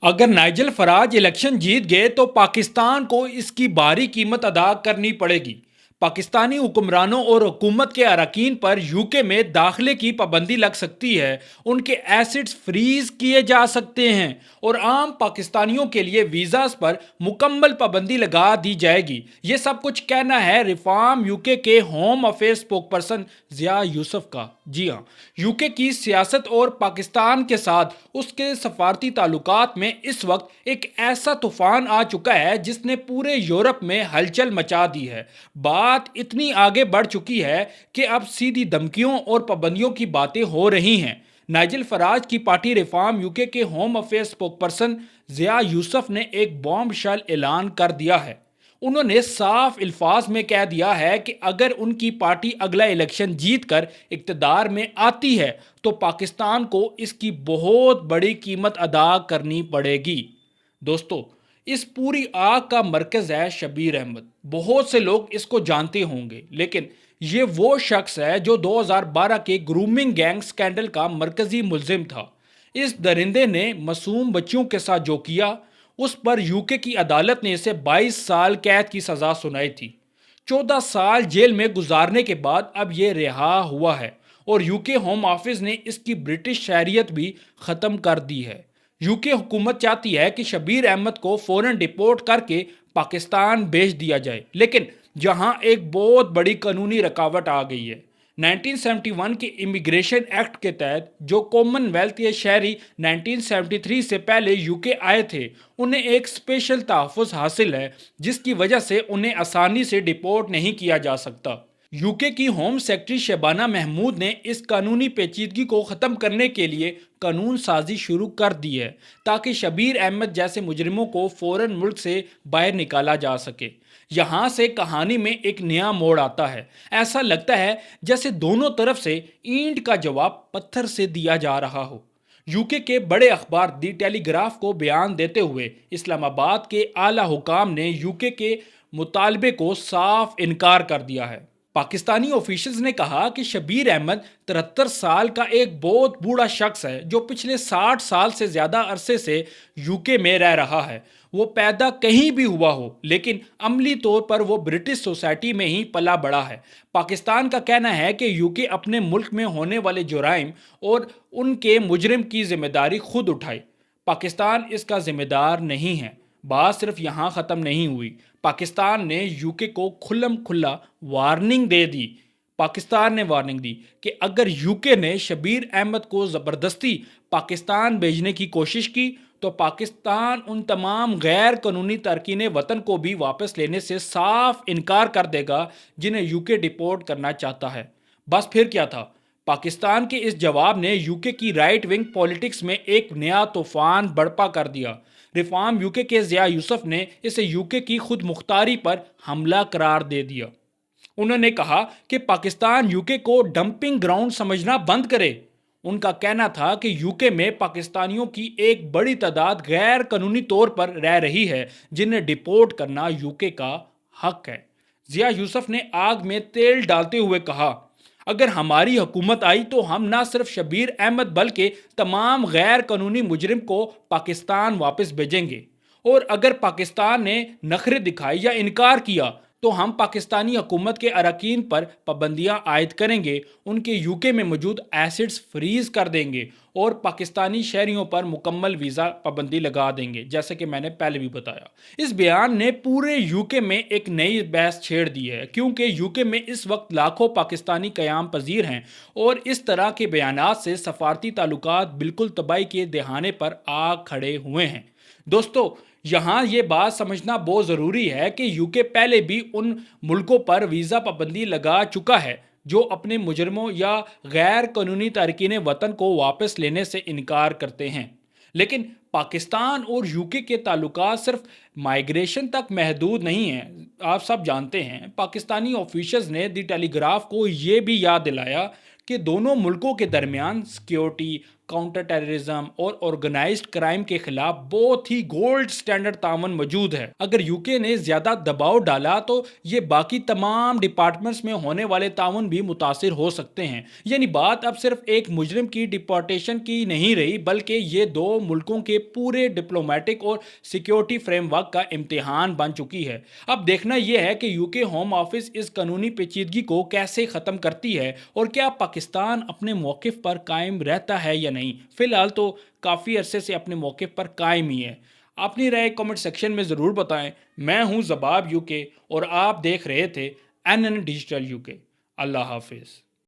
अगर Nigel Farage election जीत गए तो पाकिस्तान को इसकी भारी कीमत अदा करनी पड़ेगी। पाकिस्तानी हुक्मरानों और हुकूमत के अरकान पर यूके में दाखिले की पाबंदी लग सकती है, उनके एसेट्स फ्रीज किए जा सकते हैं और आम पाकिस्तानियों के लिए वीज़ास पर मुकम्मल पाबंदी लगा दी जाएगी। ये सब कुछ कहना है रिफॉर्म यूके के होम अफेयर्स स्पोकपर्सन जिया यूसुफ का। जी हाँ, यूके की सियासत और पाकिस्तान के साथ उसके सफारती ताल्लुकात में इस वक्त एक ऐसा तूफान आ चुका है जिसने पूरे यूरोप में हलचल मचा दी है। बात इतनी आगे बढ़ चुकी है कि अब सीधी धमकियों और पाबंदियों की बातें हो रही हैं। नाइजल फराज की पार्टी रिफॉर्म यूके के होम अफेयर्स स्पोकपर्सन जिया यूसुफ ने एक बॉम्बशेल ऐलान कर दिया है। उन्होंने साफ अल्फाज में कह दिया है कि अगर उनकी पार्टी अगला इलेक्शन जीतकर इक़्तिदार में आती है तो पाकिस्तान को इसकी बहुत बड़ी कीमत अदा करनी पड़ेगी। दोस्तों, इस पूरी आग का मरकज़ है शबीर अहमद। बहुत से लोग इसको जानते होंगे, लेकिन ये वो शख्स है जो 2012 के ग्रूमिंग गैंग स्कैंडल का मरकजी मुलजिम था। इस दरिंदे ने मासूम बच्चियों के साथ जो किया, उस पर यूके की अदालत ने इसे 22 साल कैद की सज़ा सुनाई थी। 14 साल जेल में गुजारने के बाद अब ये रिहा हुआ है और यूके होम ऑफिस ने इसकी ब्रिटिश शहरियत भी ख़त्म कर दी है। यूके हुकूमत चाहती है कि शबीर अहमद को फ़ौरन डिपोर्ट करके पाकिस्तान भेज दिया जाए, लेकिन जहां एक बहुत बड़ी कानूनी रुकावट आ गई है। 1971 के इमिग्रेशन एक्ट के तहत जो कॉमनवेल्थ या शहरी 1973 से पहले यूके आए थे, उन्हें एक स्पेशल तहफ़्फ़ुज़ हासिल है जिसकी वजह से उन्हें आसानी से डिपोर्ट नहीं किया जा सकता। यूके की होम सेक्रेटरी शबाना महमूद ने इस कानूनी पेचीदगी को ख़त्म करने के लिए कानून साजी शुरू कर दी है ताकि शबीर अहमद जैसे मुजरिमों को फ़ौरन मुल्क से बाहर निकाला जा सके। यहाँ से कहानी में एक नया मोड़ आता है। ऐसा लगता है जैसे दोनों तरफ से ईंट का जवाब पत्थर से दिया जा रहा हो। यूके के बड़े अखबार दी टेलीग्राफ को बयान देते हुए इस्लामाबाद के आला हुकाम ने यूके के मुतालबे को साफ इनकार कर दिया है। पाकिस्तानी ऑफिशियल्स ने कहा कि शबीर अहमद 73 साल का एक बहुत बूढ़ा शख्स है जो पिछले 60 साल से ज़्यादा अरसे से यूके में रह रहा है। वो पैदा कहीं भी हुआ हो, लेकिन अमली तौर पर वो ब्रिटिश सोसाइटी में ही पला बड़ा है। पाकिस्तान का कहना है कि यूके अपने मुल्क में होने वाले जुराइम और उनके मुजरिम की जिम्मेदारी खुद उठाए। पाकिस्तान इसका जिम्मेदार नहीं है। बात सिर्फ यहाँ ख़त्म नहीं हुई। पाकिस्तान ने यूके को खुल्लम खुल्ला वार्निंग दे दी। पाकिस्तान ने वार्निंग दी कि अगर यूके ने शबीर अहमद को ज़बरदस्ती पाकिस्तान भेजने की कोशिश की तो पाकिस्तान उन तमाम गैर कानूनी तारकीन वतन को भी वापस लेने से साफ इनकार कर देगा जिन्हें यूके डिपोर्ट करना चाहता है। बस फिर क्या था? पाकिस्तान के इस जवाब ने यूके की राइट विंग पॉलिटिक्स में एक नया तूफान बर्पा कर दिया। रिफॉर्म यूके के जिया यूसुफ ने इसे यूके की खुद मुख्तारी पर हमला करार दे दिया। उन्होंने कहा कि पाकिस्तान यूके को डंपिंग ग्राउंड समझना बंद करे। उनका कहना था कि यूके में पाकिस्तानियों की एक बड़ी तादाद गैर कानूनी तौर पर रह रही है जिन्हें डिपोर्ट करना यूके का हक है। जिया यूसुफ ने आग में तेल डालते हुए कहा, अगर हमारी हुकूमत आई तो हम ना सिर्फ शबीर अहमद बल्कि तमाम गैर कानूनी मुजरिम को पाकिस्तान वापस भेजेंगे, और अगर पाकिस्तान ने नखरे दिखाई या इनकार किया तो हम पाकिस्तानी हुकूमत के अरकान पर पाबंदियां आयद करेंगे, उनके यूके में मौजूद एसेट्स फ्रीज कर देंगे और पाकिस्तानी शहरियों पर मुकम्मल वीज़ा पाबंदी लगा देंगे, जैसे कि मैंने पहले भी बताया। इस बयान ने पूरे यूके में एक नई बहस छेड़ दी है क्योंकि यूके में इस वक्त लाखों पाकिस्तानी क़याम पजीर हैं और इस तरह के बयानात से सफारती ताल्लुकात बिल्कुल तबाही के दहाने पर आ खड़े हुए हैं। दोस्तों, यहाँ ये बात समझना बहुत ज़रूरी है कि यूके पहले भी उन मुल्कों पर वीज़ा पाबंदी लगा चुका है जो अपने मुजरमों या गैर कानूनी तारकीन वतन को वापस लेने से इनकार करते हैं। लेकिन पाकिस्तान और यूके के ताल्लुकात सिर्फ माइग्रेशन तक महदूद नहीं हैं। आप सब जानते हैं, पाकिस्तानी ऑफिशियल्स ने दी टेलीग्राफ को ये भी याद दिलाया कि दोनों मुल्कों के दरमियान सिक्योरिटी, काउंटर टेररिज्म और ऑर्गेनाइज्ड क्राइम के खिलाफ बहुत ही गोल्ड स्टैंडर्ड तावन मौजूद है। अगर यूके ने ज्यादा दबाव डाला तो ये बाकी तमाम डिपार्टमेंट्स में होने वाले तावन भी मुतासिर हो सकते हैं। यानी बात अब सिर्फ एक मुजरिम की डिपोर्टेशन की नहीं रही, बल्कि ये दो मुल्कों के पूरे डिप्लोमेटिक और सिक्योरिटी फ्रेमवर्क का इम्तिहान बन चुकी है। अब देखना यह है कि यूके होम ऑफिस इस कानूनी पेचीदगी को कैसे ख़त्म करती है और क्या पाकिस्तान अपने मौक़िफ़ पर कायम रहता है या नहीं। फ़िलहाल तो काफ़ी अरसे से अपने मौक़िफ़ पर कायम ही है। अपनी राय कमेंट सेक्शन में ज़रूर बताएं। मैं हूं ज़बाब यूके और आप देख रहे थे NN डिजिटल यूके। अल्लाह हाफिज़।